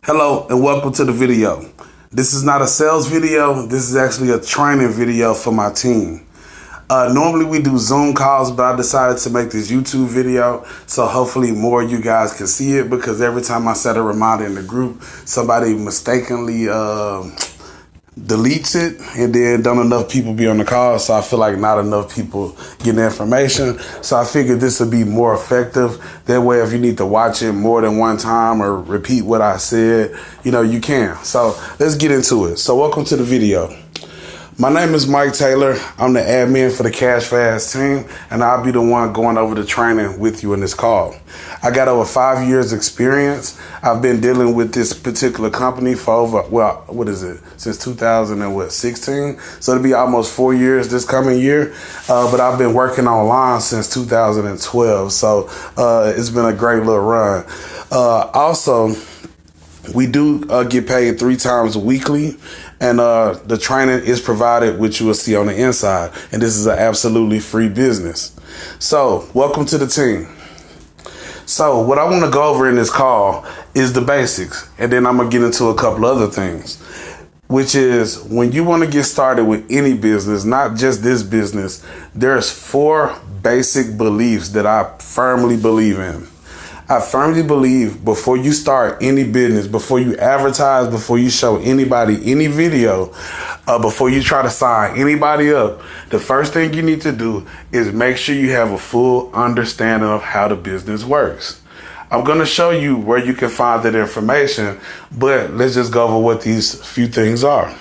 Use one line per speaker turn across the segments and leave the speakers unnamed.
Hello and welcome to the video. This is not a sales video. This is actually a training video for my team. Normally we do Zoom calls, but I decided to make this YouTube video so hopefully more of you guys can see it, because every time I set a reminder in the group, somebody mistakenly deletes it, and then don't enough people be on the call, so I feel like not enough people get the information. So I figured this would be more effective. That way, if you need to watch it more than one time or repeat what I said, you can. So let's get into it. So welcome to the video. My name is Mike Taylor. I'm the admin for the Cash Fast team, and I'll be the one going over the training with you in this call. I got over 5 years experience. I've been dealing with this particular company for since 2016. So it'll be almost 4 years this coming year. But I've been working online since 2012. So it's been a great little run. Also, we do get paid 3 times weekly, and the training is provided, which you will see on the inside. And this is an absolutely free business. So welcome to the team. So what I want to go over in this call is the basics, and then I'm going to get into a couple other things, which is when you want to get started with any business, not just this business, there's 4 basic beliefs that I firmly believe in. I firmly believe before you start any business, before you advertise, before you show anybody any video, before you try to sign anybody up, the first thing you need to do is make sure you have a full understanding of how the business works. I'm going to show you where you can find that information, but let's just go over what these few things are.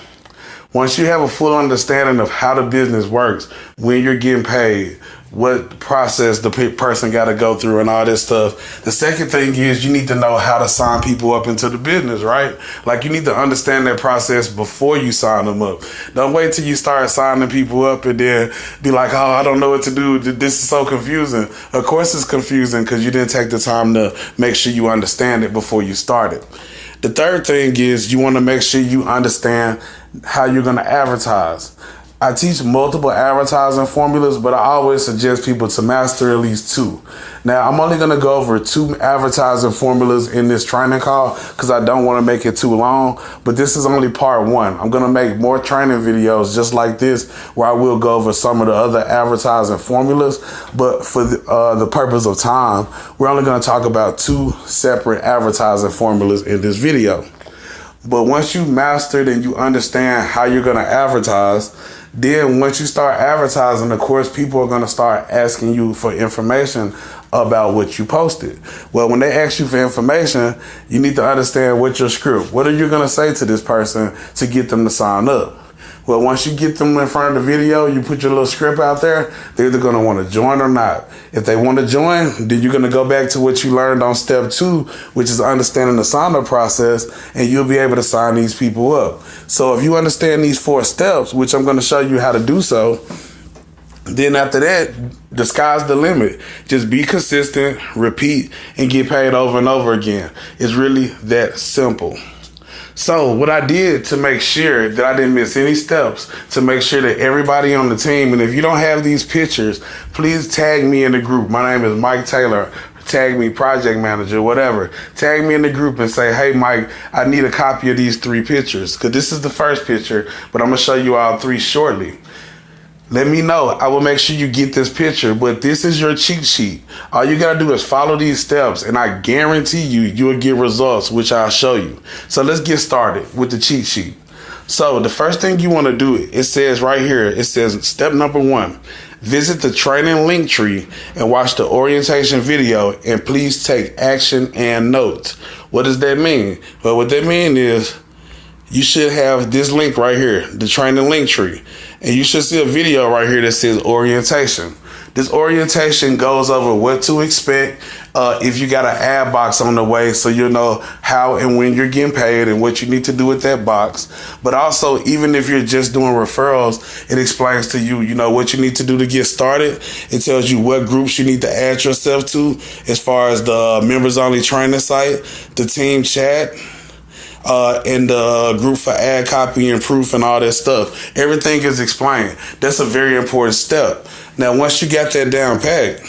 Once you have a full understanding of how the business works, when you're getting paid, what process the person got to go through and all this stuff. The second thing is you need to know how to sign people up into the business, right? Like, you need to understand that process before you sign them up. Don't wait till you start signing people up and then be like, oh, I don't know what to do. This is so confusing. Of course it's confusing because you didn't take the time to make sure you understand it before you started. The third thing is you want to make sure you understand how you're going to advertise. I teach multiple advertising formulas, but I always suggest people to master at least 2. Now, I'm only going to go over 2 advertising formulas in this training call because I don't want to make it too long, but this is only part 1. I'm going to make more training videos just like this where I will go over some of the other advertising formulas, but for the purpose of time, we're only going to talk about 2 separate advertising formulas in this video. But once you mastered and you understand how you're going to advertise, then once you start advertising, of course, people are going to start asking you for information about what you posted. Well, when they ask you for information, you need to understand what's your script. What are you going to say to this person to get them to sign up? Well, once you get them in front of the video, you put your little script out there, they're either going to want to join or not. If they want to join, then you're going to go back to what you learned on step 2, which is understanding the sign-up process, and you'll be able to sign these people up. So if you understand these 4 steps, which I'm going to show you how to do so, then after that, the sky's the limit. Just be consistent, repeat, and get paid over and over again. It's really that simple. So what I did to make sure that I didn't miss any steps, to make sure that everybody on the team, and if you don't have these pictures, please tag me in the group. My name is Mike Taylor. Tag me, project manager, whatever. Tag me in the group and say, hey, Mike, I need a copy of these 3 pictures, because this is the first picture, but I'm going to show you all 3 shortly. Let me know. I will make sure you get this picture, but this is your cheat sheet. All you got to do is follow these steps, and I guarantee you will get results, which I'll show you. So let's get started with the cheat sheet. So the first thing you want to do, it says right here, it says step number 1, visit the training link tree and watch the orientation video, and please take action and notes. What does that mean? Well, what that means is you should have this link right here, the training link tree. And you should see a video right here that says orientation. This orientation goes over what to expect if you got an ad box on the way, so you'll know how and when you're getting paid and what you need to do with that box. But also, even if you're just doing referrals, it explains to you, what you need to do to get started. It tells you what groups you need to add yourself to as far as the members only training site, the team chat, and the group for ad copy and proof and all that stuff. Everything is explained. That's a very important step. Now, once you got that down pat,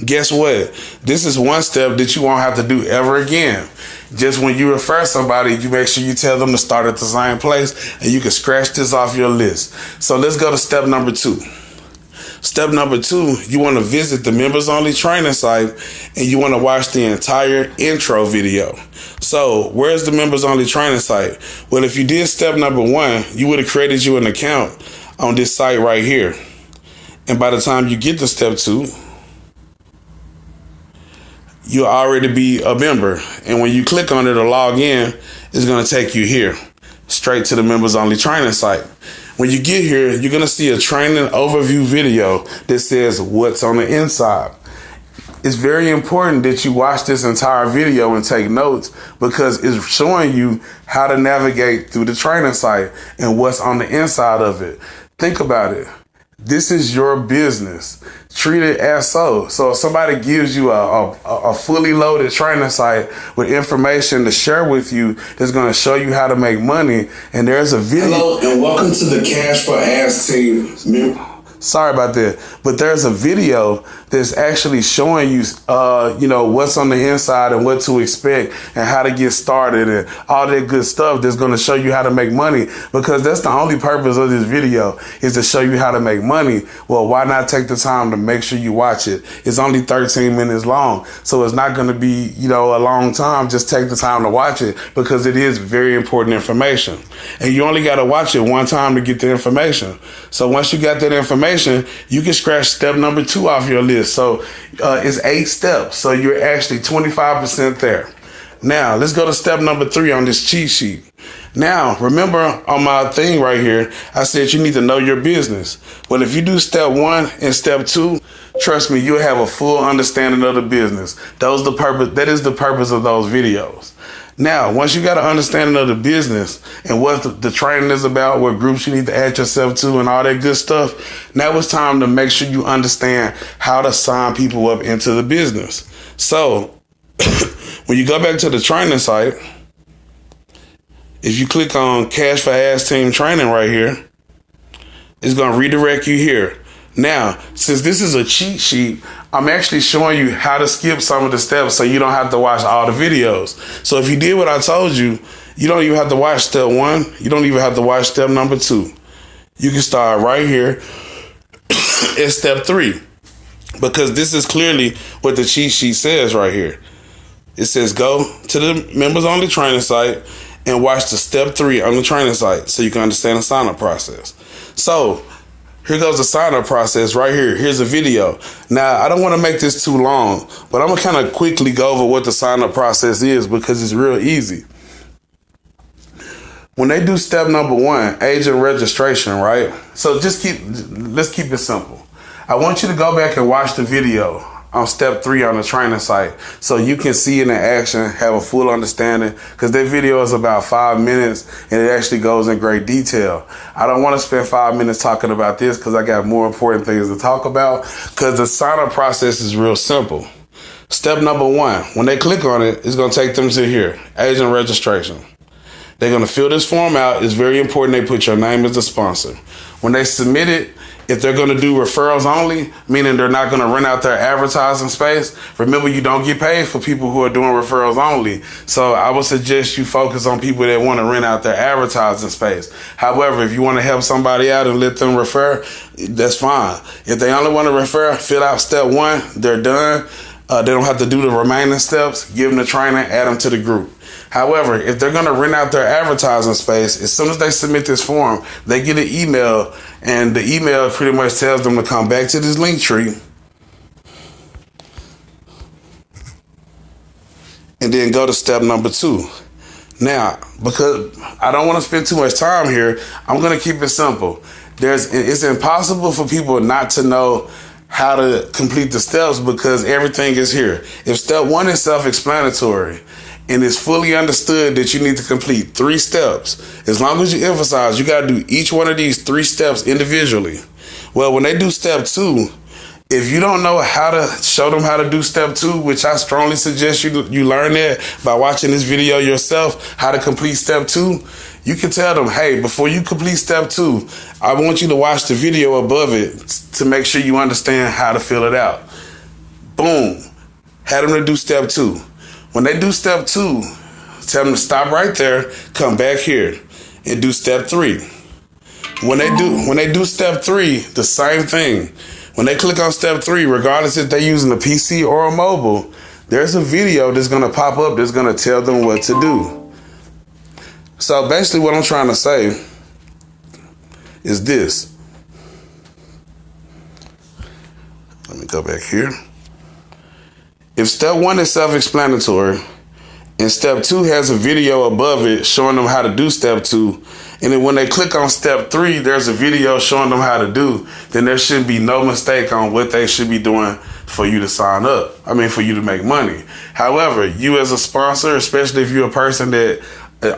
guess what? This is one step that you won't have to do ever again. Just when you refer somebody, you make sure you tell them to start at the same place, and you can scratch this off your list. So let's go to step number 2. Step number 2, you want to visit the members only training site, and you want to watch the entire intro video. So where's the members only training site? Well, if you did step number 1, you would have created you an account on this site right here. And by the time you get to step 2, you'll already be a member. And when you click on it or log in, it's going to take you here, straight to the members only training site. When you get here, you're going to see a training overview video that says what's on the inside. It's very important that you watch this entire video and take notes, because it's showing you how to navigate through the training site and what's on the inside of it. Think about it. This is your business. Treat it as so. So if somebody gives you a fully loaded training site with information to share with you that's going to show you how to make money, and there's a video. Hello and welcome to the Cash for Ads team. Sorry about that, but there's a video that's actually showing you, what's on the inside and what to expect and how to get started and all that good stuff that's going to show you how to make money, because that's the only purpose of this video, is to show you how to make money. Well, why not take the time to make sure you watch it? It's only 13 minutes long, so it's not going to be, a long time. Just take the time to watch it, because it is very important information. And you only got to watch it one time to get the information. So once you got that information, you can scratch step number 2 off your list. So it's 8 steps. So you're actually 25% there. Now let's go to step number 3 on this cheat sheet. Now, remember on my thing right here, I said you need to know your business. Well, if you do step 1 and step 2, trust me, you'll have a full understanding of the business. That is the purpose of those videos. Now, once you got an understanding of the business and what the training is about, what groups you need to add yourself to and all that good stuff, now it's time to make sure you understand how to sign people up into the business. So when you go back to the training site, if you click on Cash for Ads Team Training right here, it's going to redirect you here. Now, since this is a cheat sheet, I'm actually showing you how to skip some of the steps so you don't have to watch all the videos. So if you did what I told you, you don't even have to watch step 1. You don't even have to watch step number 2. You can start right here at step 3, because this is clearly what the cheat sheet says right here. It says go to the members only training site and watch the step 3 on the training site so you can understand the sign up process. So here goes the sign-up process right here. Here's a video. Now, I don't want to make this too long, but I'm going to kind of quickly go over what the sign-up process is, because it's real easy. When they do step number 1, agent registration, right? So let's keep it simple. I want you to go back and watch the video on step 3 on the training site so you can see it in action, have a full understanding, because that video is about 5 minutes and it actually goes in great detail. I don't want to spend 5 minutes talking about this because I got more important things to talk about, because the sign-up process is real simple. Step number 1, when they click on it, it's going to take them to here, agent registration. They're going to fill this form out. It's very important they put your name as the sponsor. When they submit it, if they're going to do referrals only, meaning they're not going to rent out their advertising space, remember you don't get paid for people who are doing referrals only. So I would suggest you focus on people that want to rent out their advertising space. However, if you want to help somebody out and let them refer, that's fine. If they only want to refer, fill out step 1, they're done. They don't have to do the remaining steps. Give them the training, add them to the group. However, if they're going to rent out their advertising space, as soon as they submit this form, they get an email, and the email pretty much tells them to come back to this link tree and then go to step number 2. Now, because I don't want to spend too much time here, I'm going to keep it simple. It's impossible for people not to know how to complete the steps, because everything is here. If step 1 is self-explanatory, and it's fully understood that you need to complete 3 steps, as long as you emphasize you got to do each one of these 3 steps individually. Well, when they do step 2, if you don't know how to show them how to do step 2, which I strongly suggest you learn that by watching this video yourself, how to complete step 2, you can tell them, hey, before you complete step 2, I want you to watch the video above it to make sure you understand how to fill it out. Boom. Had them to do step 2. When they do step 2, tell them to stop right there, come back here, and do step 3. When they do step 3, the same thing. When they click on step 3, regardless if they're using a PC or a mobile, there's a video that's gonna pop up that's gonna tell them what to do. So basically what I'm trying to say is this. Let me go back here. If step 1 is self-explanatory and step 2 has a video above it showing them how to do step 2, and then when they click on step 3, there's a video showing them how to do, then there should be no mistake on what they should be doing for you to sign up. For you to make money. However, you as a sponsor, especially if you're a person that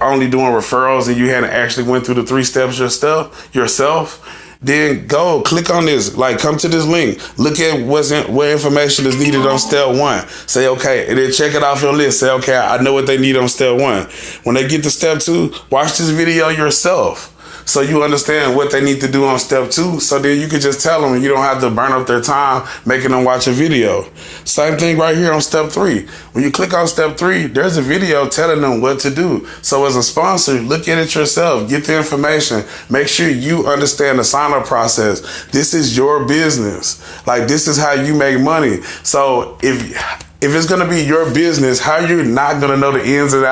only doing referrals and you hadn't actually went through the 3 steps yourself, then go click on this, come to this link, look at what information is needed on step 1. Say, okay, and then check it off your list. Say, okay, I know what they need on step 1. When they get to step 2, watch this video yourself, so you understand what they need to do on step 2. So then you can just tell them and you don't have to burn up their time making them watch a video. Same thing right here on step 3. When you click on step 3, there's a video telling them what to do. So as a sponsor, look at it yourself, get the information, make sure you understand the sign-up process. This is your business. This is how you make money. So if it's gonna be your business, how you not gonna know the ins and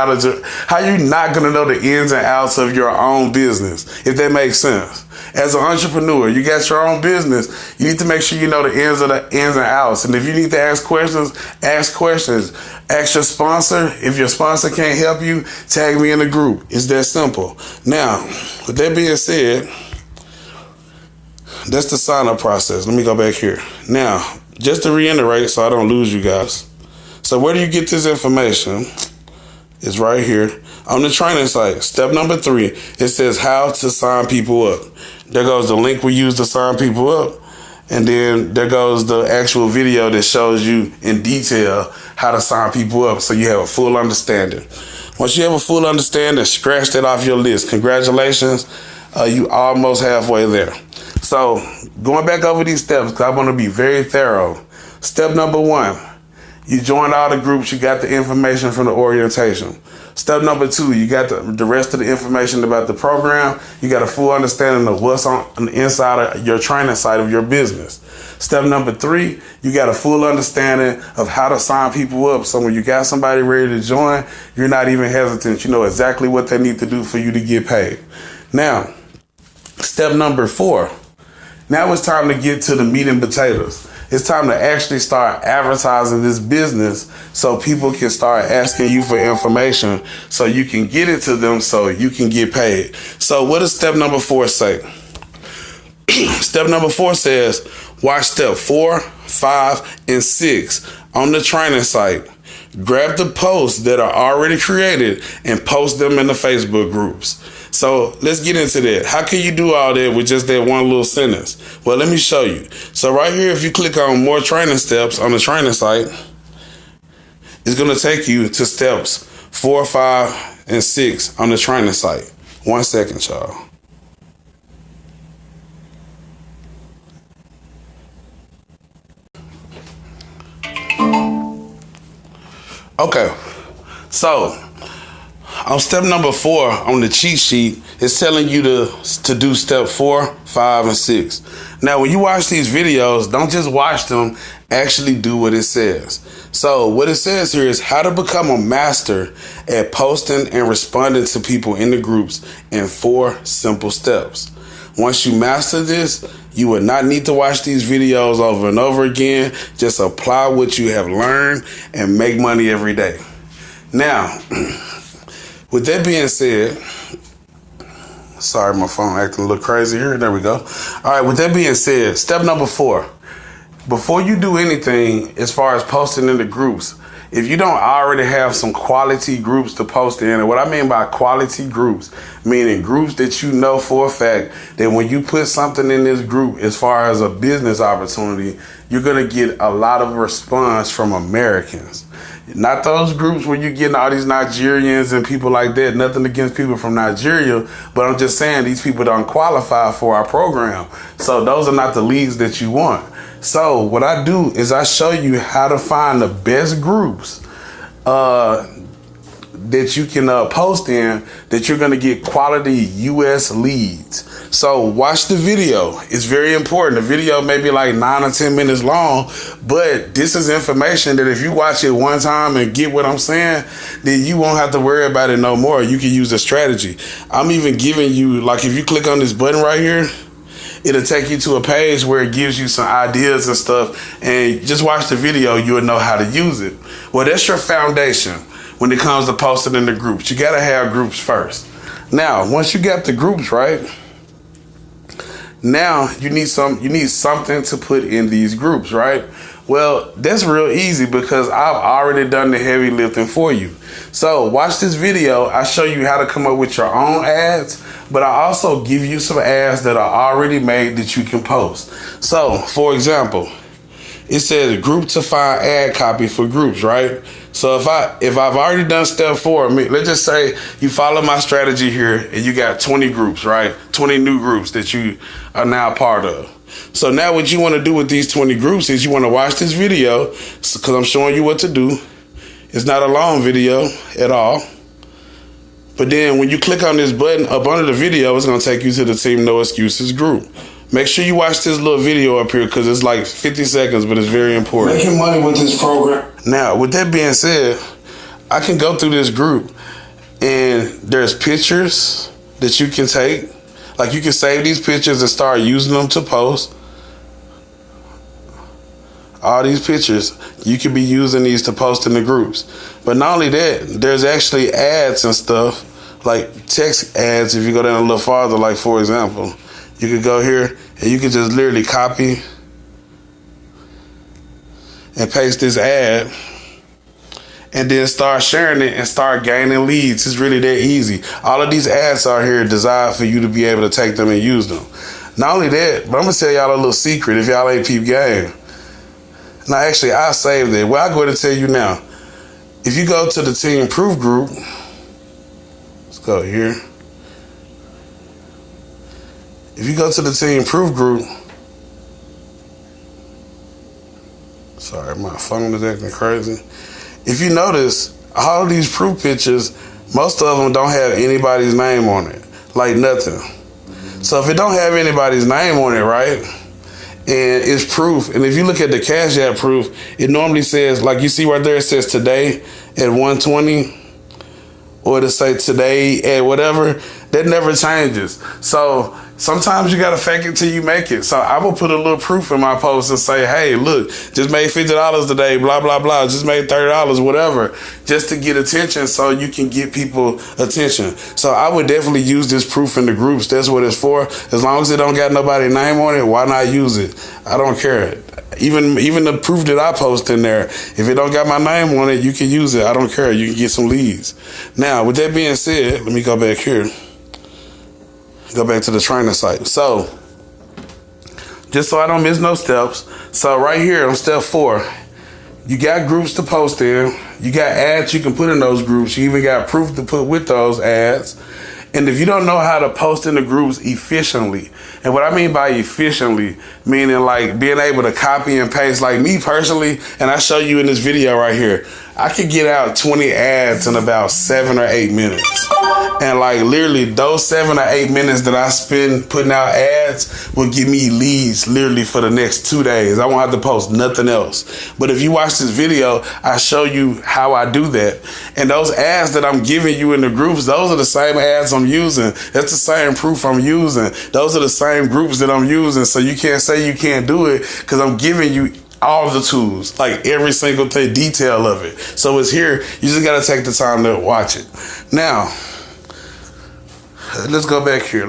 outs of your own business, if that makes sense? As an entrepreneur, you got your own business. You need to make sure you know the ins and outs. And if you need to ask questions, ask questions. Ask your sponsor. If your sponsor can't help you, tag me in the group. It's that simple. Now, with that being said, that's the sign-up process. Let me go back here. Now, just to reiterate so I don't lose you guys. So where do you get this information? It's right here on the training site. Step number 3, it says how to sign people up. There goes the link we use to sign people up. And then there goes the actual video that shows you in detail how to sign people up so you have a full understanding. Once you have a full understanding, scratch that off your list. Congratulations, you almost halfway there. So going back over these steps, because I want to be very thorough. Step number 1. You joined all the groups, you got the information from the orientation. Step number 2, you got the rest of the information about the program. You got a full understanding of what's on the inside of your training site of your business. Step number 3, you got a full understanding of how to sign people up. So when you got somebody ready to join, you're not even hesitant. You know exactly what they need to do for you to get paid. Now, step number 4, now it's time to get to the meat and potatoes. It's time to actually start advertising this business so people can start asking you for information so you can get it to them so you can get paid. So what does step number 4 say? Step number 4 says, watch step 4, 5, and 6 on the training site. Grab the posts that are already created and post them in the Facebook groups. So let's get into that. How can you do all that with just that one little sentence? Well, let me show you. So right here, if you click on more training steps on the training site, it's going to take you to steps 4, 5, and 6 on the training site. 1 second, y'all. Okay, so on step number 4 on the cheat sheet, it's telling you to do step 4, 5, and 6. Now, when you watch these videos, don't just watch them, actually do what it says. So what it says here is how to become a master at posting and responding to people in the groups in 4 simple steps. Once you master this, you will not need to watch these videos over and over again. Just apply what you have learned and make money every day. Now, with that being said, sorry, my phone acting a little crazy here. There we go. All right, with that being said, step number 4. Before you do anything as far as posting in the groups, if you don't already have some quality groups to post in, and what I mean by quality groups, meaning groups that you know for a fact that when you put something in this group as far as a business opportunity, you're going to get a lot of response from Americans. Not those groups where you're getting all these Nigerians and people like that. Nothing against people from Nigeria, but I'm just saying these people don't qualify for our program. So those are not the leads that you want. So what I do is I show you how to find the best groups that you can post in that you're going to get quality US leads. So watch the video. It's very important. The video may be like 9 or 10 minutes long, but this is information that if you watch it one time and get what I'm saying, then you won't have to worry about it no more. You can use the strategy. I'm even giving you, like if you click on this button right here, it'll take you to a page where it gives you some ideas and stuff, and just watch the video, you'll know how to use it. Well, that's your foundation when it comes to posting in the groups. You gotta have groups first. Now, once you got the groups, right? Now you need something to put in these groups, right? Well, that's real easy because I've already done the heavy lifting for you. So watch this video. I show you how to come up with your own ads, but I also give you some ads that are already made that you can post. So for example, it says group to find ad copy for groups, right? So if I've already done step 4, let's just say you follow my strategy here and you got 20 groups, right? 20 new groups that you are now part of. So now what you want to do with these 20 groups is you want to watch this video because I'm showing you what to do. It's not a long video at all. But then when you click on this button up under the video, it's going to take you to the Team No Excuses group. Make sure you watch this little video up here because it's like 50 seconds, but it's very important.
Making money with this program.
Now, with that being said, I can go through this group and there's pictures that you can take. Like you can save these pictures and start using them to post. All these pictures, you could be using these to post in the groups. But not only that, there's actually ads and stuff, like text ads. If you go down a little farther, like for example, you could go here and you could just literally copy and paste this ad and then start sharing it and start gaining leads. It's really that easy. All of these ads are here designed for you to be able to take them and use them. Not only that, but I'm going to tell y'all a little secret if y'all ain't peep game. Now, actually, I saved it. Well, I'll go ahead and tell you now. If you go to the Team Proof group, let's go here. If you go to the Team Proof group, sorry, my phone is acting crazy. If you notice, all of these proof pictures, most of them don't have anybody's name on it, like nothing. So if it don't have anybody's name on it, right, and it's proof, and if you look at the Cash App proof, it normally says, like you see right there, it says today at 1:20, or to say today at whatever. That never changes. So sometimes you gotta fake it till you make it. So I will put a little proof in my post and say, hey, look, just made $50 today, blah, blah, blah. Just made $30, whatever, just to get attention so you can get people attention. So I would definitely use this proof in the groups. That's what it's for. As long as it don't got nobody's name on it, why not use it? I don't care. Even the proof that I post in there, if it don't got my name on it, you can use it. I don't care. You can get some leads. Now, with that being said, let me go back here. Go back to the trainer site. So, just so I don't miss no steps. So right here on step 4, you got groups to post in. You got ads you can put in those groups. You even got proof to put with those ads. And if you don't know how to post in the groups efficiently, and what I mean by efficiently, meaning like being able to copy and paste, like me personally, and I show you in this video right here, I could get out 20 ads in about 7 or 8 minutes. And like literally those 7 or 8 minutes that I spend putting out ads will give me leads literally for the next 2 days. I won't have to post nothing else. But if you watch this video, I show you how I do that. And those ads that I'm giving you in the groups, those are the same ads I'm using. That's the same proof I'm using. Those are the same groups that I'm using. So you can't say you can't do it because I'm giving you all the tools, like every single thing, detail of it. So it's here. You just got to take the time to watch it. Now, let's go back here.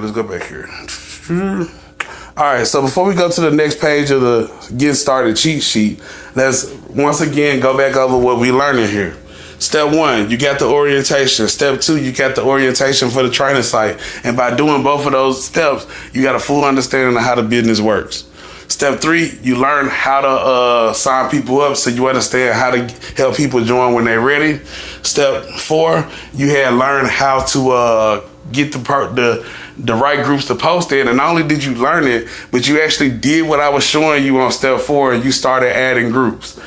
All right, so before we go to the next page of the Get Started cheat sheet, let's once again go back over what we learning here. Step 1, you got the orientation. Step 2, you got the orientation for the training site. And by doing both of those steps, you got a full understanding of how the business works. Step 3, you learn how to sign people up so you understand how to help people join when they're ready. Step 4, you had learned how to get the right groups to post in. And not only did you learn it, but you actually did what I was showing you on step 4, and you started adding groups.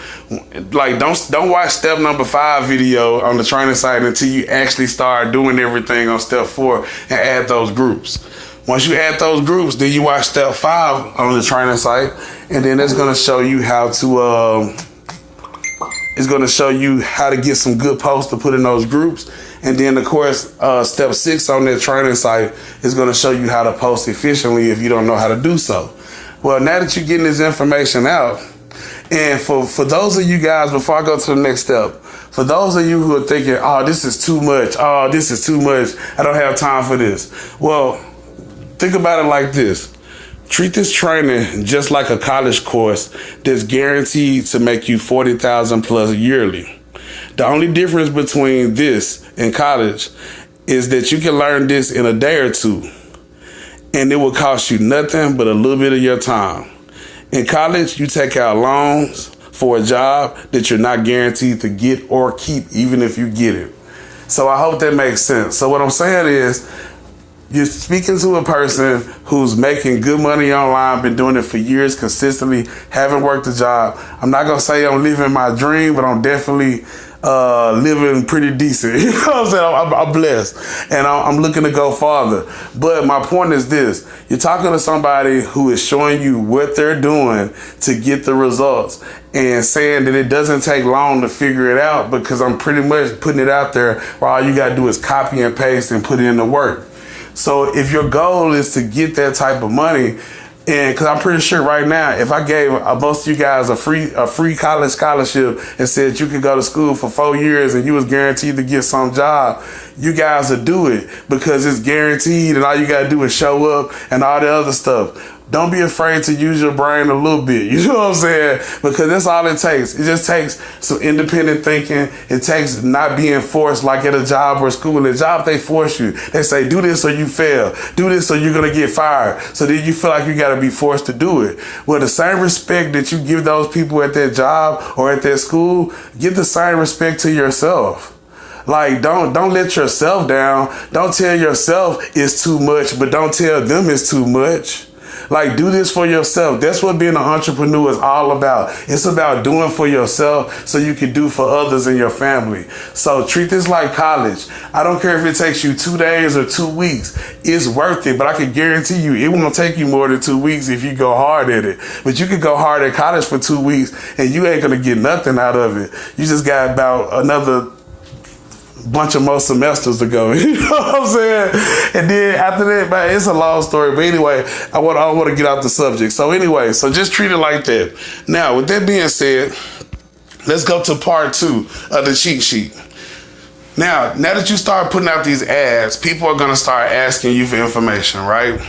Like, don't watch step number 5 video on the training site until you actually start doing everything on step 4 and add those groups. Once you add those groups, then you watch step 5 on the training site, and then it's gonna show you how to get some good posts to put in those groups. And then, of course, step 6 on that training site is going to show you how to post efficiently if you don't know how to do so. Well, now that you're getting this information out, and for those of you guys, before I go to the next step, for those of you who are thinking, oh, this is too much, I don't have time for this. Well, think about it like this. Treat this training just like a college course that's guaranteed to make you $40,000 plus yearly. The only difference between this and college is that you can learn this in a day or two, and it will cost you nothing but a little bit of your time. In college, you take out loans for a job that you're not guaranteed to get or keep, even if you get it. So I hope that makes sense. So what I'm saying is, you're speaking to a person who's making good money online, been doing it for years consistently, haven't worked a job. I'm not going to say I'm living my dream, but I'm definitely living pretty decent. You know what I'm saying? I'm blessed, and I'm looking to go farther. But my point is this: you're talking to somebody who is showing you what they're doing to get the results, and saying that it doesn't take long to figure it out, because I'm pretty much putting it out there where all you got to do is copy and paste and put in the work. So if your goal is to get that type of money, and because I'm pretty sure right now, if I gave most of you guys a free college scholarship and said you could go to school for 4 years and you was guaranteed to get some job, you guys would do it because it's guaranteed, and all you got to do is show up and all the other stuff. Don't be afraid to use your brain a little bit. You know what I'm saying? Because that's all it takes. It just takes some independent thinking. It takes not being forced like at a job or school. At a job, they force you. They say, do this or you fail. Do this or you're going to get fired. So then you feel like you got to be forced to do it. Well, the same respect that you give those people at that job or at that school, give the same respect to yourself. Like, don't let yourself down. Don't tell yourself it's too much, but don't tell them it's too much. Like, do this for yourself. That's what being an entrepreneur is all about. It's about doing for yourself so you can do for others in your family. So treat this like college. I don't care if it takes you 2 days or 2 weeks. It's worth it, but I can guarantee you it won't take you more than 2 weeks if you go hard at it. But you could go hard at college for 2 weeks and you ain't going to get nothing out of it. You just got about another bunch of more semesters to go. You know what I'm saying? And then after that, man, it's a long story. But anyway, I want to get out the subject. So anyway, so just treat it like that. Now, with that being said, let's go to part 2 of the cheat sheet. Now that you start putting out these ads, people are going to start asking you for information, right?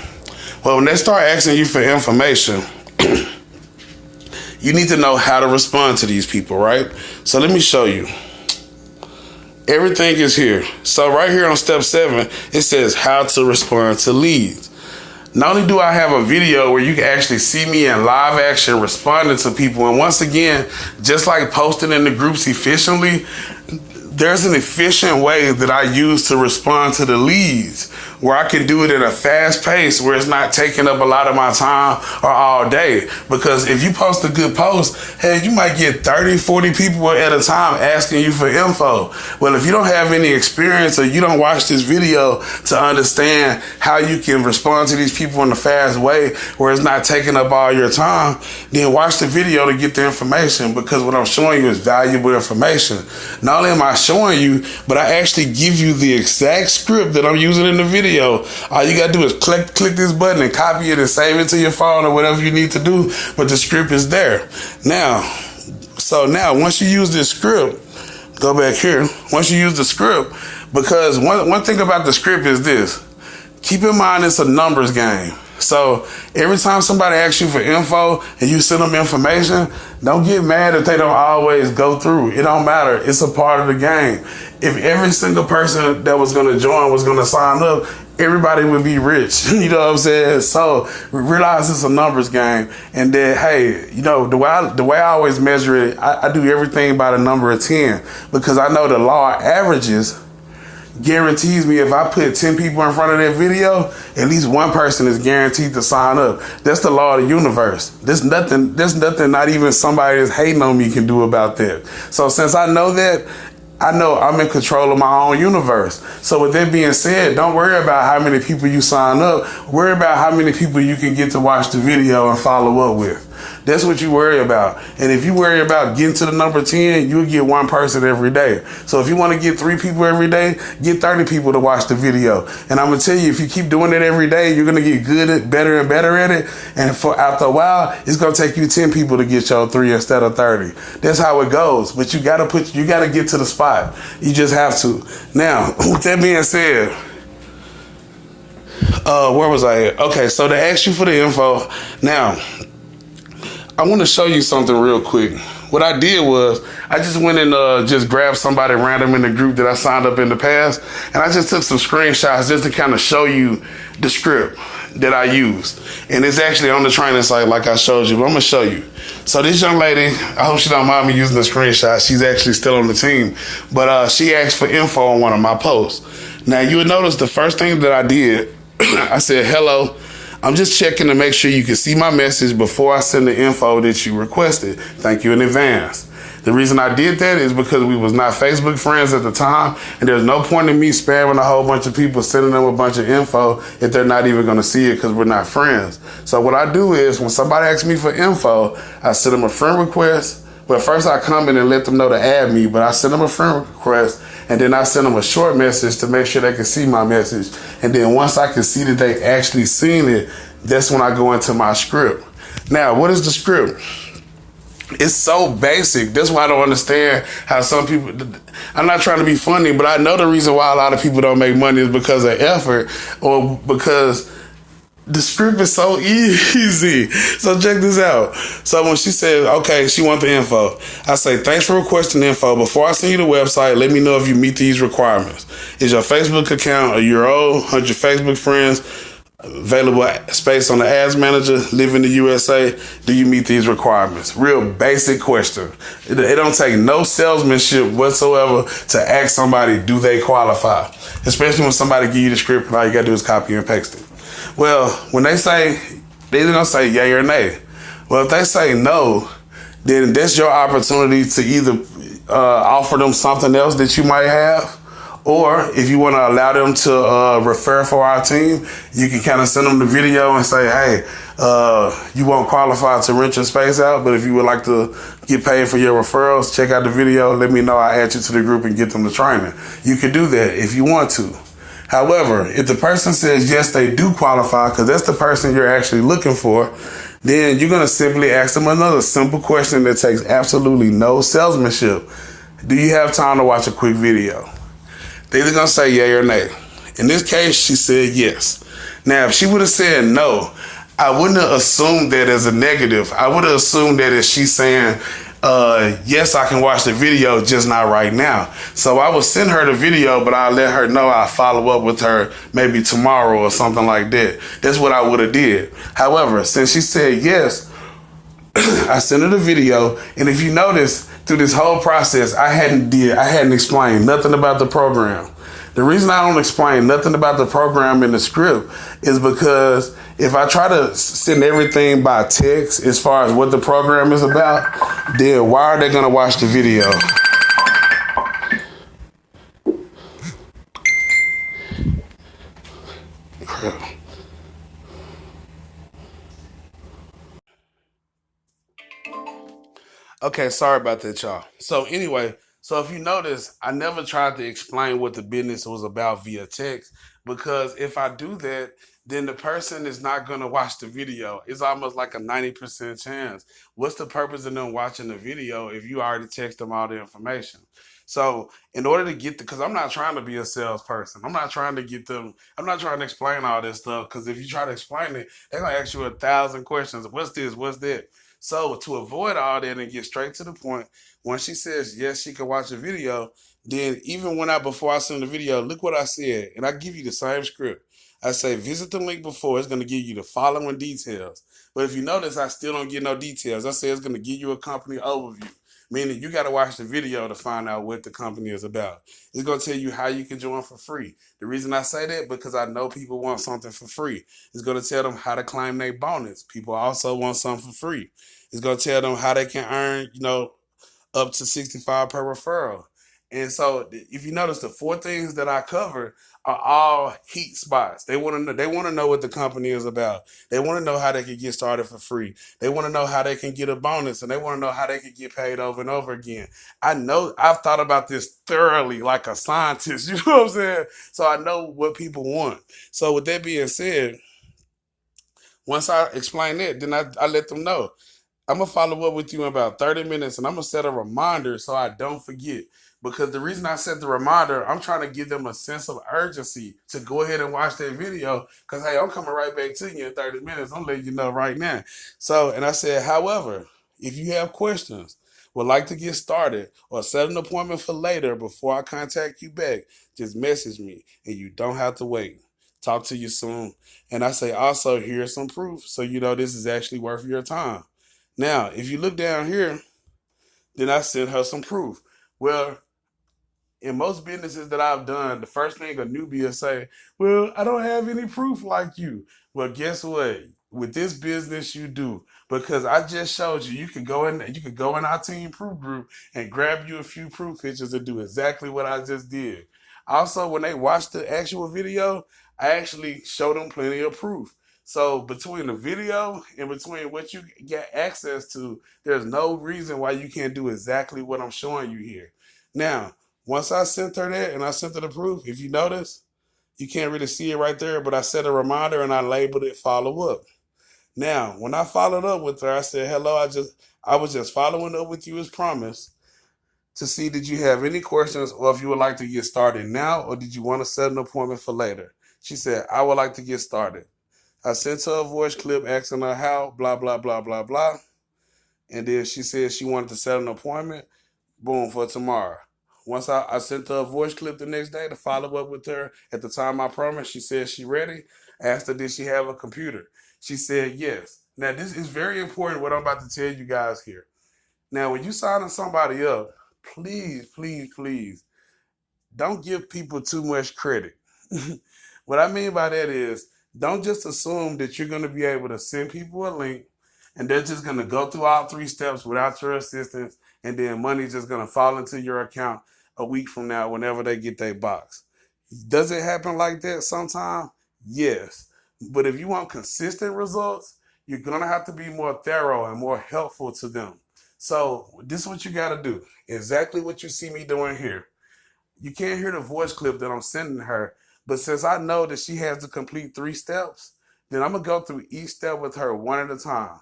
Well, when they start asking you for information, you need to know how to respond to these people, right? So let me show you. Everything is here. So right here on step 7, it says how to respond to leads. Not only do I have a video where you can actually see me in live action responding to people, and once again, just like posting in the groups efficiently, there's an efficient way that I use to respond to the leads, where I can do it at a fast pace, where it's not taking up a lot of my time or all day. Because if you post a good post, hey, you might get 30, 40 people at a time asking you for info. Well, if you don't have any experience or you don't watch this video to understand how you can respond to these people in a fast way where it's not taking up all your time, then watch the video to get the information, because what I'm showing you is valuable information. Not only am I showing you, but I actually give you the exact script that I'm using in the video. All you gotta do is click this button and copy it and save it to your phone or whatever you need to do, but the script is there. Now, once you use this script, go back here. Once you use the script, because one thing about the script is this: keep in mind it's a numbers game. So every time somebody asks you for info and you send them information, don't get mad if they don't always go through. It don't matter. It's a part of the game. If every single person that was going to join was going to sign up, everybody would be rich. You know what I'm saying? So realize it's a numbers game, and that, hey, you know, the way I always measure it, I do everything by the number of 10, because I know the law averages guarantees me if I put 10 people in front of that video, at least one person is guaranteed to sign up. That's the law of the universe. There's nothing not even somebody that's hating on me can do about that. So since I know that, I know I'm in control of my own universe. So with that being said, don't worry about how many people you sign up. Worry about how many people you can get to watch the video and follow up with. That's what you worry about. And if you worry about getting to the number 10, you'll get one person every day. So if you want to get 3 people every day, get 30 people to watch the video. And I'm going to tell you, if you keep doing it every day, you're going to get good at better and better at it. And after a while, it's going to take you 10 people to get your 3 instead of 30. That's how it goes. But you got to get to the spot. You just have to. Now, with that being said, where was I at? Okay, so they asked you for the info. Now, I want to show you something real quick. What I did was I just went and just grabbed somebody random in the group that I signed up in the past, and I just took some screenshots just to kind of show you the script that I use. And it's actually on the training site like I showed you, but I'm going to show you. So this young lady, I hope she don't mind me using the screenshot. She's actually still on the team, but she asked for info on one of my posts. Now you would notice the first thing that I did, I said, hello. I'm just checking to make sure you can see my message before I send the info that you requested. Thank you in advance. The reason I did that is because we was not Facebook friends at the time, and there's no point in me spamming a whole bunch of people, sending them a bunch of info if they're not even going to see it because we're not friends. So what I do is when somebody asks me for info, I send them a friend request. But first I come in and let them know to add me, but I send them a friend request, and then I send them a short message to make sure they can see my message. And then once I can see that they actually seen it, that's when I go into my script. Now, what is the script? It's so basic. That's why I don't understand how some people, I'm not trying to be funny, but I know the reason why a lot of people don't make money is because of effort, or because the script is so easy. So check this out. So when she said, okay, she wants the info, I say, thanks for requesting info. Before I send you the website, let me know if you meet these requirements. Is your Facebook account a year old? 100 Facebook friends? Available space on the ads manager? Live in the USA? Do you meet these requirements? Real basic question. It don't take no salesmanship whatsoever to ask somebody, do they qualify? Especially when somebody give you the script and all you gotta do is copy and paste it. Well, when they say, they're going to say yay or nay. Well, if they say no, then that's your opportunity to either offer them something else that you might have, or if you want to allow them to refer for our team, you can kind of send them the video and say, hey, you won't qualify to rent your space out, but if you would like to get paid for your referrals, check out the video, let me know, I'll add you to the group and get them the training. You can do that if you want to. However, if the person says, yes, they do qualify, because that's the person you're actually looking for, then you're going to simply ask them another simple question that takes absolutely no salesmanship. Do you have time to watch a quick video? They're either going to say yay or nay. In this case, she said yes. Now, if she would have said no, I wouldn't have assumed that as a negative. I would have assumed that as she's saying, yes, I can watch the video, just not right now. So I would send her the video, but I'll let her know I'll follow up with her maybe tomorrow or something like that. That's what I would have did. However, since she said yes, I sent her the video. And if you notice, through this whole process, I hadn't explained nothing about the program. The reason I don't explain nothing about the program in the script is because if I try to send everything by text as far as what the program is about, then why are they going to watch the video? Crap. Okay, sorry about that, y'all. So anyway, so if you notice, I never tried to explain what the business was about via text, because if I do that, then the person is not going to watch the video. It's almost like a 90% chance. What's the purpose of them watching the video if you already text them all the information? So in order to get because I'm not trying to be a salesperson. I'm not trying to get them, I'm not trying to explain all this stuff, because if you try to explain it, they're going to ask you 1,000 questions. What's this? What's that? So to avoid all that and get straight to the point, when she says yes, she can watch the video, then even before I send the video, look what I said. And I give you the same script. I say, visit the link before. It's going to give you the following details. But if you notice, I still don't get no details. I say it's going to give you a company overview. Meaning you got to watch the video to find out what the company is about. It's going to tell you how you can join for free. The reason I say that, because I know people want something for free. It's going to tell them how to claim their bonus. People also want something for free. It's going to tell them how they can earn, up to 65 per referral. And so if you notice, the four things that I cover are all heat spots. They want to know what the company is about. They want to know how they can get started for free. They want to know how they can get a bonus, and they want to know how they can get paid over and over again. I know I've thought about this thoroughly like a scientist, you know what I'm saying? So I know what people want. So with that being said, once I explain that, then I let them know. I'm gonna follow up with you in about 30 minutes, and I'm gonna set a reminder so I don't forget. Because the reason I set the reminder, I'm trying to give them a sense of urgency to go ahead and watch that video. Because hey, I'm coming right back to you in 30 minutes. I'm letting you know right now. So, and I said, however, if you have questions, would like to get started, or set an appointment for later before I contact you back, just message me, and you don't have to wait. Talk to you soon. And I say also, here's some proof so you know this is actually worth your time. Now, if you look down here, then I sent her some proof. Well, in most businesses that I've done, the first thing a newbie will say, well, I don't have any proof like you. Well, guess what? With this business, you do. Because I just showed you, you could go in our team proof group and grab you a few proof pictures and do exactly what I just did. Also, when they watch the actual video, I actually show them plenty of proof. So between the video and between what you get access to, there's no reason why you can't do exactly what I'm showing you here. Now, once I sent her that and I sent her the proof, if you notice, you can't really see it right there, but I set a reminder and I labeled it follow up. Now, when I followed up with her, I said, hello, I was just following up with you as promised to see did you have any questions or if you would like to get started now or did you want to set an appointment for later. She said, I would like to get started. I sent her a voice clip asking her how, blah, blah, blah, blah, blah. And then she said she wanted to set an appointment, boom, for tomorrow. Once I sent her a voice clip the next day to follow up with her at the time I promised, she said she ready. I asked her, did she have a computer? She said yes. Now, this is very important what I'm about to tell you guys here. Now, when you signing somebody up, please, please, please don't give people too much credit. What I mean by that is don't just assume that you're going to be able to send people a link and they're just going to go through all three steps without your assistance and then money's just going to fall into your account a week from now whenever they get their box. Does it happen like that sometime? Yes. But if you want consistent results, you're going to have to be more thorough and more helpful to them. So this is what you got to do. Exactly what you see me doing here. You can't hear the voice clip that I'm sending her, but since I know that she has to complete three steps, then I'm gonna go through each step with her one at a time.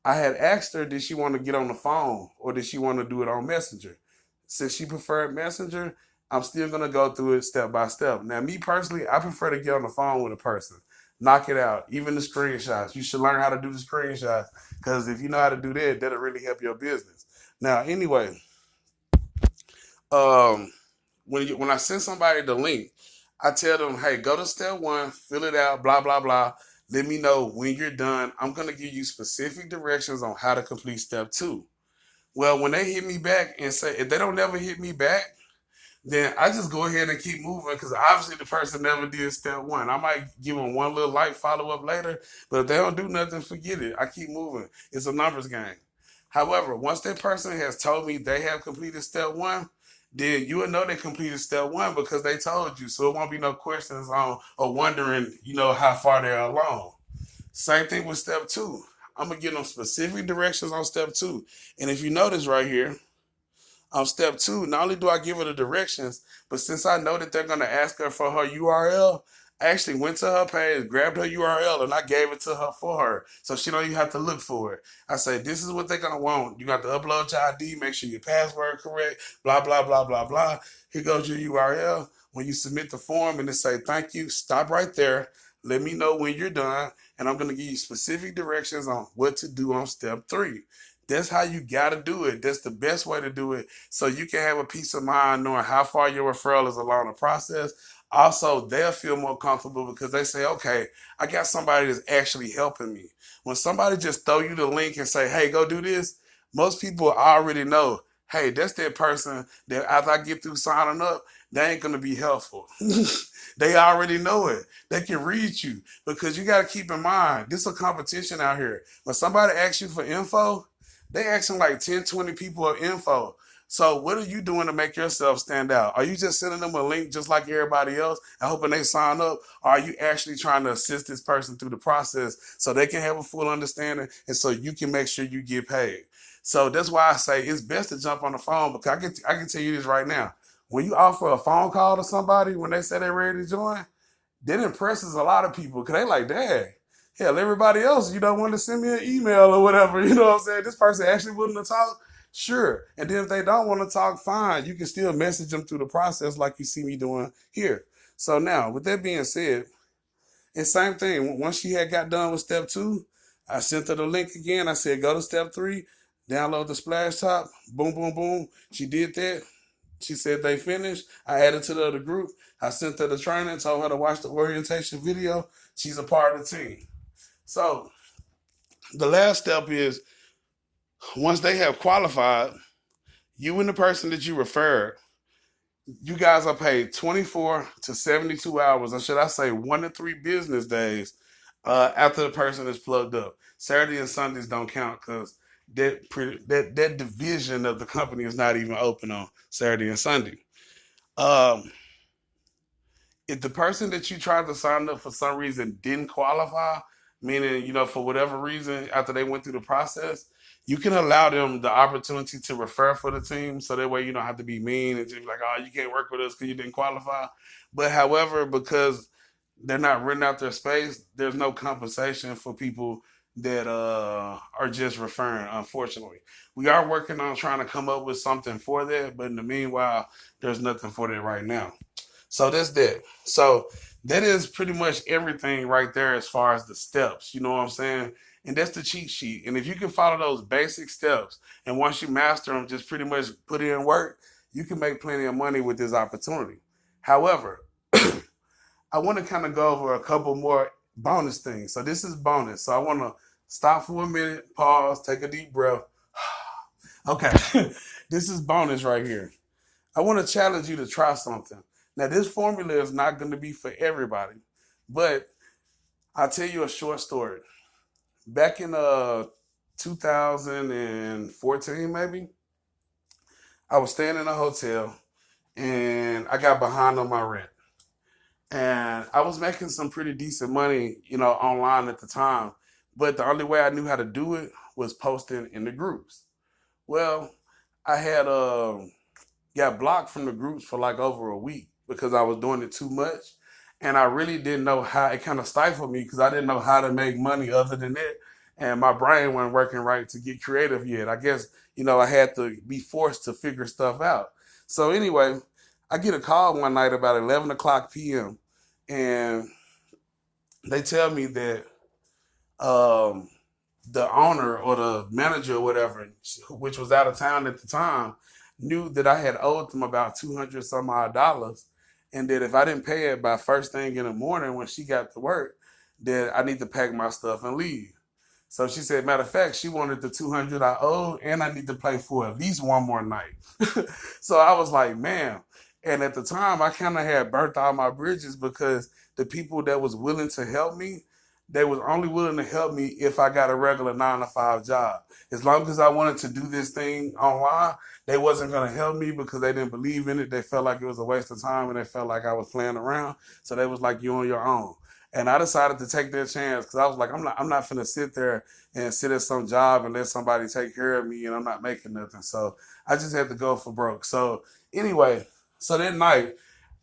I had asked her, did she want to get on the phone or did she want to do it on Messenger? Since she preferred Messenger, I'm still gonna go through it step by step. Now, me personally, I prefer to get on the phone with a person, knock it out. Even the screenshots, you should learn how to do the screenshots because if you know how to do that, that'll really help your business. Now, anyway, um, when I send somebody the link, I tell them, hey, go to step one, fill it out, blah, blah, blah. Let me know when you're done. I'm going to give you specific directions on how to complete step two. Well, when they hit me back and say, if they don't never hit me back, then I just go ahead and keep moving because obviously the person never did step one. I might give them one little light follow up later, but if they don't do nothing, forget it. I keep moving. It's a numbers game. However, once that person has told me they have completed step one, then you will know they completed step one because they told you. So it won't be no questions on or wondering, how far they're along. Same thing with step two. I'm gonna give them specific directions on step two. And if you notice right here, on step two, not only do I give her the directions, but since I know that they're going to ask her for her URL, I actually went to her page, grabbed her URL, and I gave it to her for her. So she don't even have to look for it. I say, this is what they're going to want. You got to upload your ID, make sure your password correct, blah, blah, blah, blah, blah. Here goes your URL. When you submit the form and it say, thank you, stop right there. Let me know when you're done, and I'm going to give you specific directions on what to do on step three. That's how you got to do it. That's the best way to do it so you can have a peace of mind knowing how far your referral is along the process. Also, they'll feel more comfortable because they say, okay, I got somebody that's actually helping me. When somebody just throw you the link and say, hey, go do this, most people already know hey, that's that person that after I get through signing up, they ain't gonna be helpful. They already know it. They can read you because you got to keep in mind this is a competition out here. When somebody asks you for info, they asking like 10, 20 people of info. So what are you doing to make yourself stand out? Are you just sending them a link just like everybody else and hoping they sign up? Or are you actually trying to assist this person through the process so they can have a full understanding and so you can make sure you get paid? So that's why I say it's best to jump on the phone because I can tell you this right now. When you offer a phone call to somebody when they say they're ready to join, that impresses a lot of people because they like, dang, hell, everybody else, want to send me an email or whatever. You know what I'm saying? This person actually willing to talk? Sure. And then if they don't want to talk, fine. You can still message them through the process like you see me doing here. So now, with that being said, and same thing, once she had got done with step 2, I sent her the link again. I said, go to step 3, download the Splash Top. Boom, boom, boom. She did that. She said they finished. I added to the other group. I sent her the training, told her to watch the orientation video. She's a part of the team. So the last step is once they have qualified, you and the person that you referred, you guys are paid 24 to 72 hours, or should I say 1 to 3 business days after the person is plugged up. Saturday and Sundays don't count because that division of the company is not even open on Saturday and Sunday. Um, if the person that you tried to sign up for some reason didn't qualify, meaning, for whatever reason, after they went through the process, you can allow them the opportunity to refer for the team. So that way you don't have to be mean and just be like, oh, you can't work with us because you didn't qualify. But however, because they're not renting out their space, there's no compensation for people that are just referring, unfortunately. We are working on trying to come up with something for that, but in the meanwhile, there's nothing for that right now. So that's that. So that is pretty much everything right there as far as the steps. You know what I'm saying? And that's the cheat sheet. And if you can follow those basic steps, and once you master them, just pretty much put in work, you can make plenty of money with this opportunity. However, I want to kind of go over a couple more bonus things. So this is bonus. So I want to stop for a minute, pause, take a deep breath. Okay, this is bonus right here. I want to challenge you to try something. Now, this formula is not going to be for everybody, but I'll tell you a short story. Back in 2014, maybe, I was staying in a hotel and I got behind on my rent. And I was making some pretty decent money, online at the time. But the only way I knew how to do it was posting in the groups. Well, I had got blocked from the groups for like over a week because I was doing it too much. And I really didn't know how, it kind of stifled me because I didn't know how to make money other than that. And my brain wasn't working right to get creative yet. I guess, I had to be forced to figure stuff out. So anyway, I get a call one night about 11 o'clock p.m. and they tell me that um, the owner or the manager or whatever, which was out of town at the time, knew that I had owed them about 200 some odd dollars, and that if I didn't pay it by first thing in the morning when she got to work, that I need to pack my stuff and leave. So she said, matter of fact, she wanted the 200 I owed, and I need to pay for at least one more night. So I was like, man. And at the time, I kind of had burnt all my bridges because the people that was willing to help me, they was only willing to help me if I got a regular 9 to 5 job. As long as I wanted to do this thing online, they wasn't going to help me because they didn't believe in it. They felt like it was a waste of time and they felt like I was playing around. So they was like, you on your own. And I decided to take that chance because I was like, I'm not finna sit there and sit at some job and let somebody take care of me and I'm not making nothing. So I just had to go for broke. So anyway, so that night,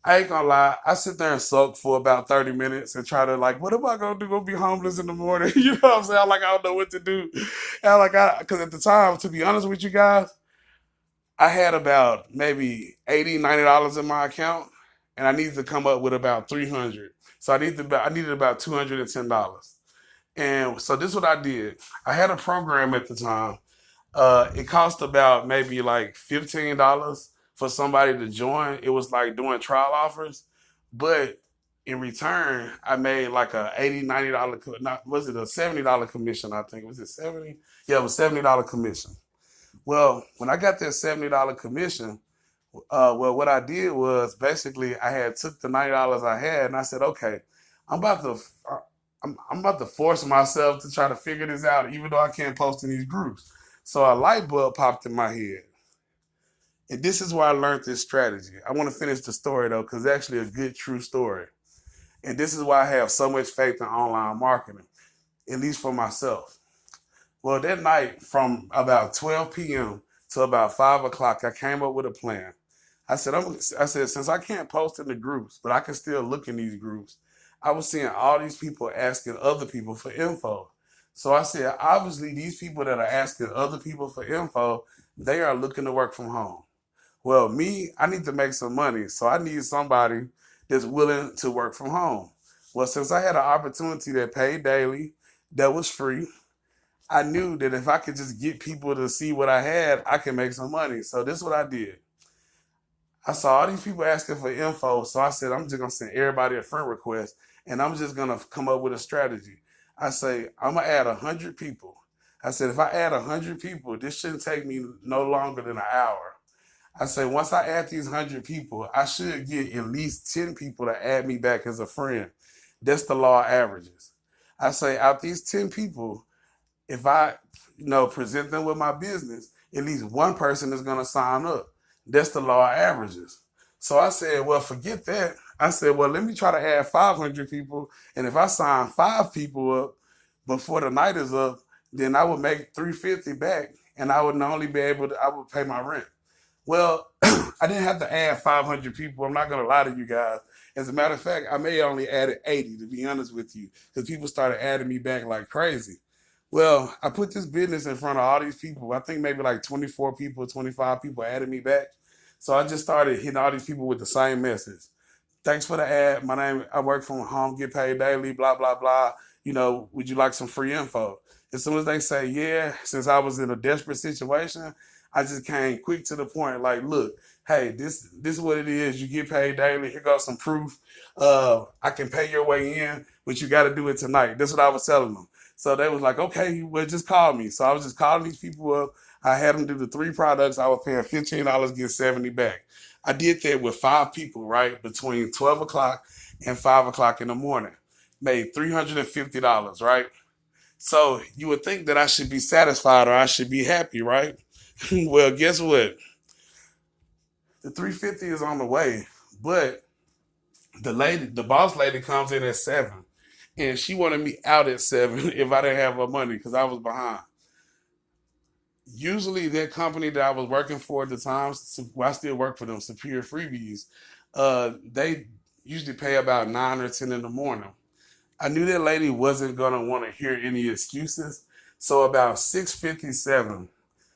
I ain't gonna lie, I sit there and sulk for about 30 minutes and try to like, what am I gonna do? Gonna be homeless in the morning? You know what I'm saying? Like, I don't know what to do. And because at the time, to be honest with you guys, I had about maybe $80, $90 in my account, and I needed to come up with about 300. So I needed about $210. And so this is what I did. I had a program at the time. It cost about maybe like $15 for somebody to join. It was like doing trial offers, but in return, I made like a $80, $90. Not was it a $70 commission? I think was it 70? Yeah, it was $70 commission. Well, when I got that $70 commission, well, what I did was basically I had took the $90 I had, and I said, okay, I'm about to, uh, I'm about to force myself to try to figure this out, even though I can't post in these groups. So a light bulb popped in my head, and this is where I learned this strategy. I want to finish the story though, because it's actually a good, true story, and this is why I have so much faith in online marketing, at least for myself. Well, that night from about 12 p.m. to about 5 o'clock, I came up with a plan. I said, since I can't post in the groups, but I can still look in these groups, I was seeing all these people asking other people for info. So I said, obviously, these people that are asking other people for info, they are looking to work from home. Well, me, I need to make some money. So I need somebody that's willing to work from home. Well, since I had an opportunity that paid daily, that was free, I knew that if I could just get people to see what I had, I can make some money. So this is what I did. I saw all these people asking for info, so I said I'm just gonna send everybody a friend request, and I'm just gonna come up with a strategy. I say I'm gonna add 100 people. I said if I add 100 people, this shouldn't take me no longer than an hour. I say once I add these 100 people, I should get at least 10 people to add me back as a friend. That's the law of averages. I say out these 10 people, if I, present them with my business, at least one person is going to sign up. That's the law of averages. So I said, well, forget that. I said, well, let me try to add 500 people. And if I sign 5 people up before the night is up, then I would make 350 back and I would not only be able to, I would pay my rent. Well, I didn't have to add 500 people. I'm not going to lie to you guys. As a matter of fact, I may only added 80 to be honest with you, because people started adding me back like crazy. Well, I put this business in front of all these people. I think maybe like 24 people, 25 people added me back. So I just started hitting all these people with the same message. Thanks for the ad. My name, I work from home, get paid daily, blah, blah, blah. Would you like some free info? As soon as they say, yeah, since I was in a desperate situation, I just came quick to the point, like, look, hey, this is what it is. You get paid daily. Here goes some proof. I can pay your way in, but you got to do it tonight. That's what I was telling them. So they was like, okay, well, just call me. So I was just calling these people up. I had them do the 3 products. I was paying $15, get 70 back. I did that with 5 people, right? Between 12 o'clock and 5 o'clock in the morning. Made $350, right? So you would think that I should be satisfied or I should be happy, right? Well, guess what? The 350 is on the way, but the boss lady comes in at 7, and she wanted me out at 7 if I didn't have her money because I was behind. Usually, that company that I was working for at the time, well, I still work for them, Superior Freebies. They usually pay about 9 or 10 in the morning. I knew that lady wasn't gonna want to hear any excuses, so about 6:57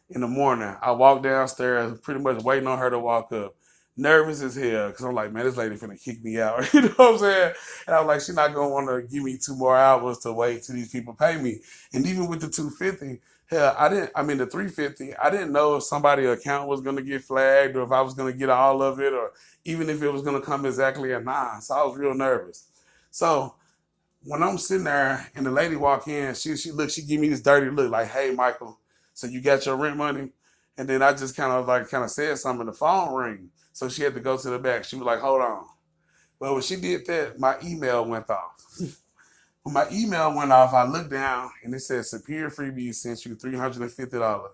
in the morning. I walked downstairs, pretty much waiting on her to walk up. Nervous as hell, because I'm like, man, this lady finna kick me out. You know what I'm saying? And I was like, she's not gonna want to give me 2 more hours to wait till these people pay me. And even with the 250, hell, the 350, I didn't know if somebody's account was gonna get flagged or if I was gonna get all of it or even if it was gonna come exactly at 9. So I was real nervous. So when I'm sitting there and the lady walk in, she give me this dirty look like, hey, Michael, so you got your rent money? And then I just kind of said something, the phone ring. So she had to go to the back. She was like, hold on. Well, when she did that, my email went off. When my email went off, I looked down and it said Superior Freebies sent you $350.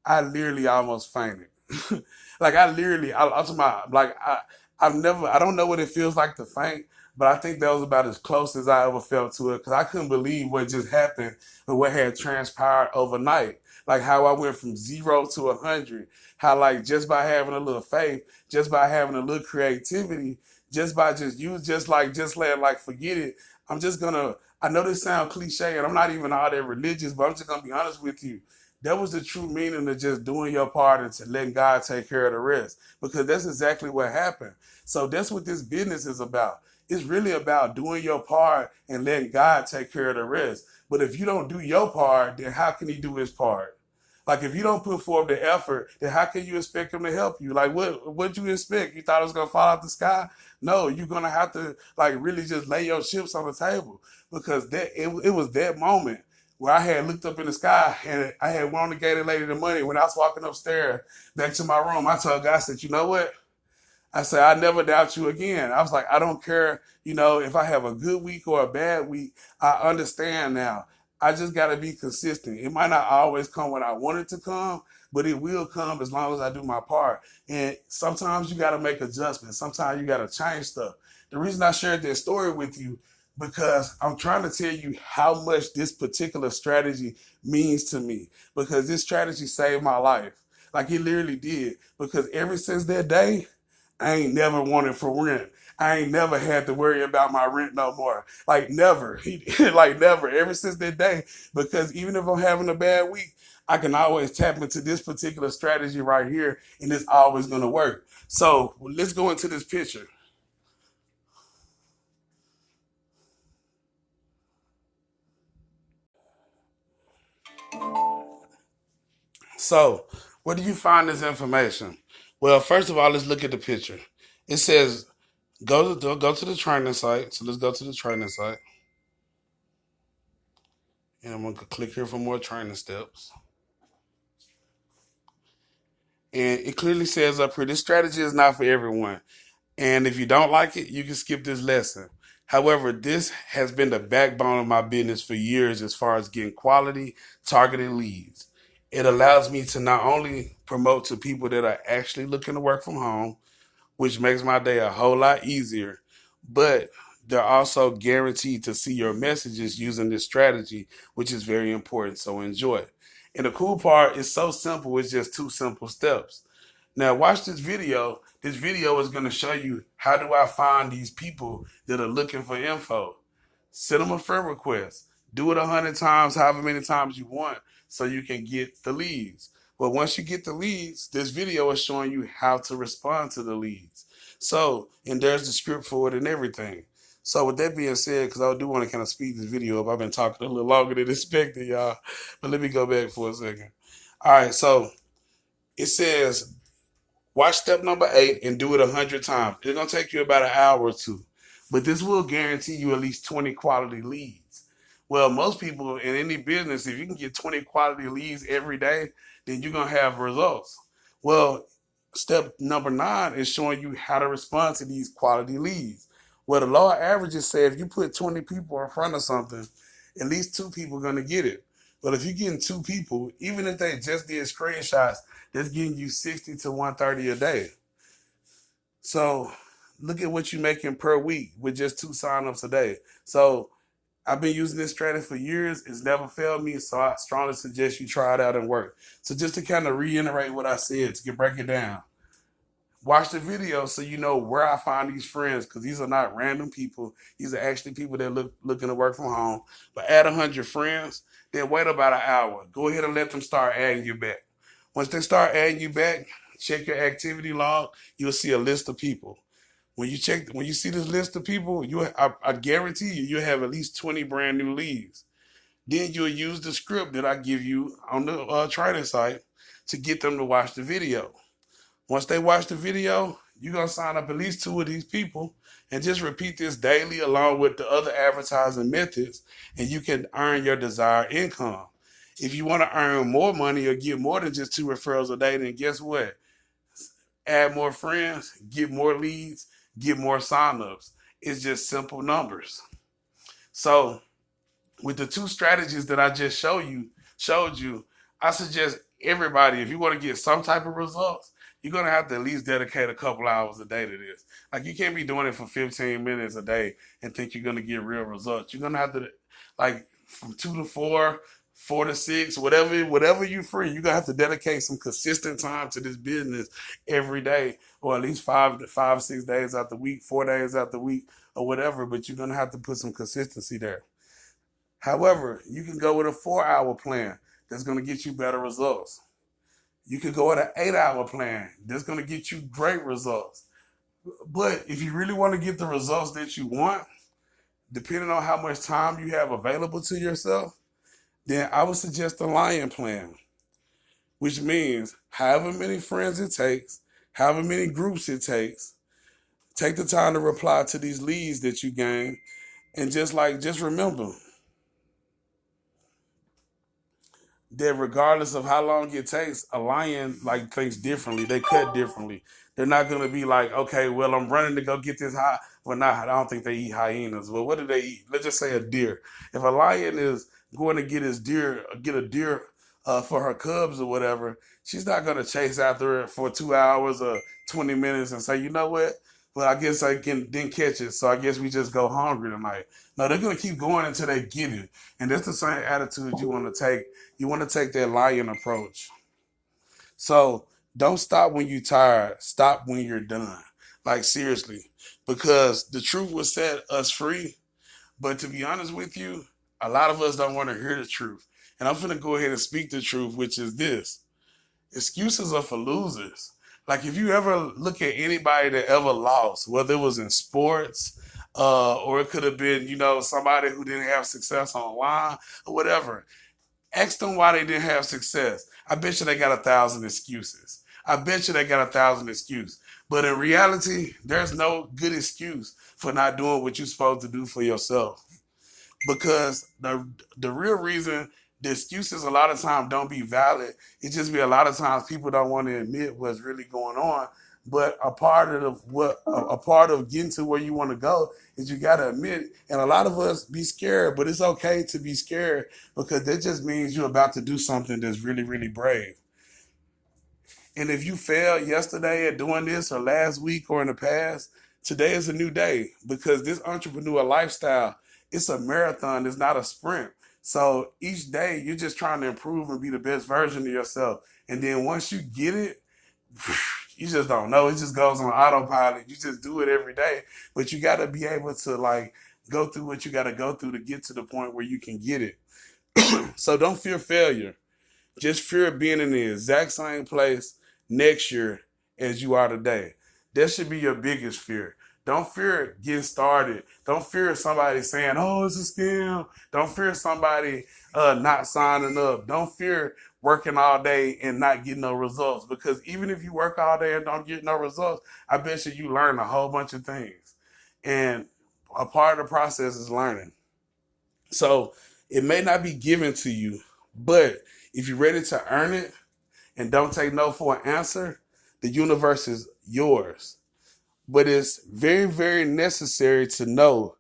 I literally almost fainted. Like I'm talking about, like I don't know what it feels like to faint, but I think that was about as close as I ever felt to it because I couldn't believe what just happened and what had transpired overnight. Like how I went from 0 to 100. How like just by having a little faith, just by having a little creativity, just by just let like forget it. I'm just gonna. I know this sounds cliche, and I'm not even all that religious, but I'm just gonna be honest with you. That was the true meaning of just doing your part and to letting God take care of the rest. Because that's exactly what happened. So that's what this business is about. It's really about doing your part and letting God take care of the rest. But if you don't do your part, then how can he do his part? Like if you don't put forth the effort, then how can you expect him to help you? Like what you expect? You thought it was gonna fall out the sky? No, you're gonna have to like really just lay your chips on the table because it was that moment where I had looked up in the sky and I had won the gated lady the money. When I was walking upstairs back to my room, I told God, I said, you know what? I said, I never doubt you again. I was like, I don't care, if I have a good week or a bad week, I understand now. I just got to be consistent. It might not always come when I want it to come, but it will come as long as I do my part. And sometimes you got to make adjustments. Sometimes you got to change stuff. The reason I shared that story with you, because I'm trying to tell you how much this particular strategy means to me, because this strategy saved my life. Like it literally did. Because ever since that day, I ain't never wanted for rent. I ain't never had to worry about my rent no more. Like never. Like never. Ever since that day. Because even if I'm having a bad week, I can always tap into this particular strategy right here, and it's always gonna work. So let's go into this picture. So where do you find this information? Well, first of all, let's look at the picture. It says go to the training site. So let's go to the training site. And I'm gonna click here for more training steps. And it clearly says up here, this strategy is not for everyone. And if you don't like it, you can skip this lesson. However, this has been the backbone of my business for years as far as getting quality, targeted leads. It allows me to not only promote to people that are actually looking to work from home, which makes my day a whole lot easier, but they're also guaranteed to see your messages using this strategy, which is very important. So enjoy it. And the cool part is so simple, it's just two simple steps. Now watch this video. This video is going to show you how do I find these people that are looking for info. Send them a friend request. Do it 100 times, however many times you want, so you can get the leads. But once you get the leads, this video is showing you how to respond to the leads. So, and there's the script for it and everything. So with that being said, because I do want to kind of speed this video up, I've been talking a little longer than expected, y'all. But let me go back for a second. All right, so it says watch step number 8 and do it 100 times. It's going to take you about an hour or two, but this will guarantee you at least 20 quality leads. Well, most people in any business, if you can get 20 quality leads every day, then you're going to have results. Well, step number 9 is showing you how to respond to these quality leads. Well, the law of averages say if you put 20 people in front of something, at least 2 people are going to get it. But if you're getting 2 people, even if they just did screenshots, that's getting you 60 to 130 a day. So look at what you're making per week with just 2 signups a day. So I've been using this strategy for years. It's never failed me. So I strongly suggest you try it out and work. So just to kind of reiterate what I said, to break it down, watch the video so you know where I find these friends, because these are not random people. These are actually people that looking to work from home. But add 100 friends, then wait about an hour. Go ahead and let them start adding you back. Once they start adding you back, check your activity log. You'll see a list of people. When you see this list of people, I guarantee you'll have at least 20 brand new leads. Then you'll use the script that I give you on the training site to get them to watch the video. Once they watch the video, you're going to sign up at least 2 of these people and just repeat this daily along with the other advertising methods, and you can earn your desired income. If you want to earn more money or get more than just 2 referrals a day, then guess what? Add more friends, get more leads, get more signups. It's just simple numbers. So with the 2 strategies that I just showed you, I suggest everybody, if you want to get some type of results, you're gonna have to at least dedicate a couple hours a day to this. Like you can't be doing it for 15 minutes a day and think you're gonna get real results. You're gonna have to, like, from 2 to 4, 4 to 6, whatever you're free, you're gonna have to dedicate some consistent time to this business every day, or at least 6 days out the week, 4 days out the week, or whatever. But you're gonna have to put some consistency there. However, you can go with a 4-hour plan that's going to get you better results. You could go with an 8-hour plan that's going to get you great results. But if you really want to get the results that you want, depending on how much time you have available to yourself, then I would suggest the Lion plan, which means however many friends it takes, however many groups it takes, take the time to reply to these leads that you gain, and just remember, that regardless of how long it takes, a lion like thinks differently. They cut differently. They're not gonna be like, okay, well, I'm running to go get this high. Well, not. I don't think they eat hyenas. Well, what do they eat? Let's just say a deer. If a lion is going to get a deer for her cubs or whatever, she's not gonna chase after it for 2 hours or 20 minutes and say, you know what? Well, I guess I didn't catch it, so I guess we just go hungry tonight. No, they're gonna keep going until they get it, and that's the same attitude you want to take. You want to take that lion approach. So don't stop when you're tired. Stop when you're done. Like seriously, because the truth will set us free. But to be honest with you, a lot of us don't want to hear the truth. And I'm gonna go ahead and speak the truth, which is this: excuses are for losers. Like if you ever look at anybody that ever lost, whether it was in sports, or it could have been, somebody who didn't have success online or whatever. Ask them why they didn't have success. I bet you they got 1,000 excuses. I bet you they got 1,000 excuses. But in reality, there's no good excuse for not doing what you're supposed to do for yourself. Because the real reason the excuses a lot of times don't be valid, it just be a lot of times people don't want to admit what's really going on. But a part of getting to where you want to go is you got to admit, and a lot of us be scared, but it's okay to be scared because that just means you're about to do something that's really, really brave. And if you failed yesterday at doing this or last week or in the past, today is a new day because this entrepreneur lifestyle, it's a marathon, it's not a sprint. So each day you're just trying to improve and be the best version of yourself. And then once you get it, you just don't know. It just goes on autopilot. You just do it every day. But you got to be able to like go through what you got to go through to get to the point where you can get it. So don't fear failure. Just fear being in the exact same place next year as you are today. That should be your biggest fear. Don't fear getting started. Don't fear somebody saying, oh, it's a scam. Don't fear somebody not signing up. Don't fear working all day and not getting no results. Because even if you work all day and don't get no results, I bet you learn a whole bunch of things. And a part of the process is learning. So it may not be given to you, but if you're ready to earn it and don't take no for an answer, the universe is yours. But it's very, very necessary to know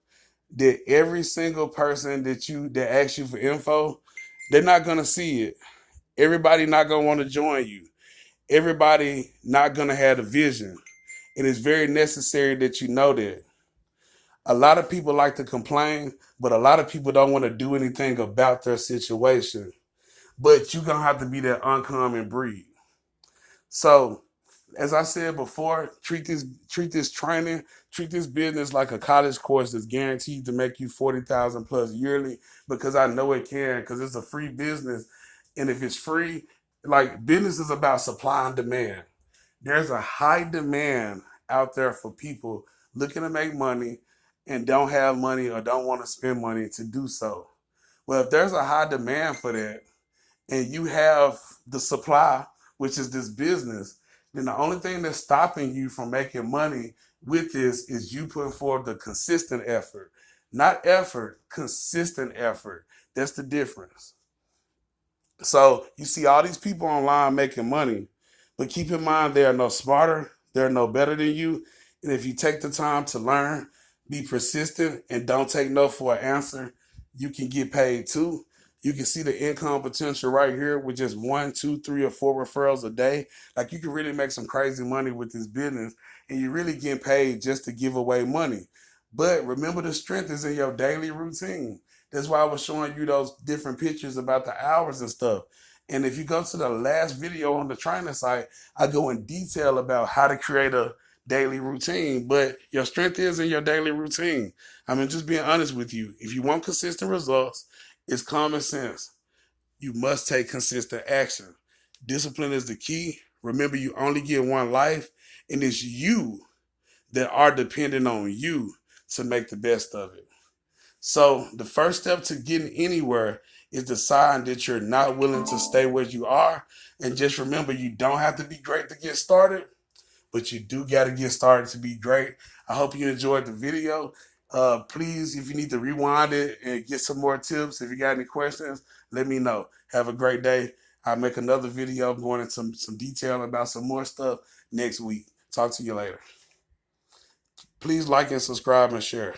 that every single person that asks you for info, they're not gonna see it. Everybody not gonna want to join you. Everybody not gonna have the vision. It is very necessary that you know that. A lot of people like to complain, but a lot of people don't want to do anything about their situation. But you're gonna have to be that uncommon breed. So, as I said before, treat this business like a college course that's guaranteed to make you 40,000 plus yearly. Because I know it can, because it's a free business, and if it's free, like business is about supply and demand. There's a high demand out there for people looking to make money and don't have money or don't want to spend money to do so. Well, if there's a high demand for that, and you have the supply, which is this business, then the only thing that's stopping you from making money with this is you putting forth the consistent effort. Not effort, consistent effort. That's the difference. So you see all these people online making money, but keep in mind they are no smarter, they're no better than you. And if you take the time to learn, be persistent, and don't take no for an answer, you can get paid too. You can see the income potential right here with just one, two, three, or four referrals a day. Like you can really make some crazy money with this business, and you're really getting paid just to give away money. But remember, the strength is in your daily routine. That's why I was showing you those different pictures about the hours and stuff. And if you go to the last video on the trainer site, I go in detail about how to create a daily routine. But your strength is in your daily routine. I mean, just being honest with you. If you want consistent results, it's common sense. You must take consistent action. Discipline is the key. Remember, you only get one life, and it's you that are dependent on you to make the best of it. So the first step to getting anywhere is deciding that you're not willing to stay where you are. And just remember, you don't have to be great to get started, but you do got to get started to be great. I hope you enjoyed the video. Please, if you need to rewind it and get some more tips, if you got any questions, let me know. Have a great day. I'll make another video going into some detail about some more stuff next week. Talk to you later. Please like and subscribe and share.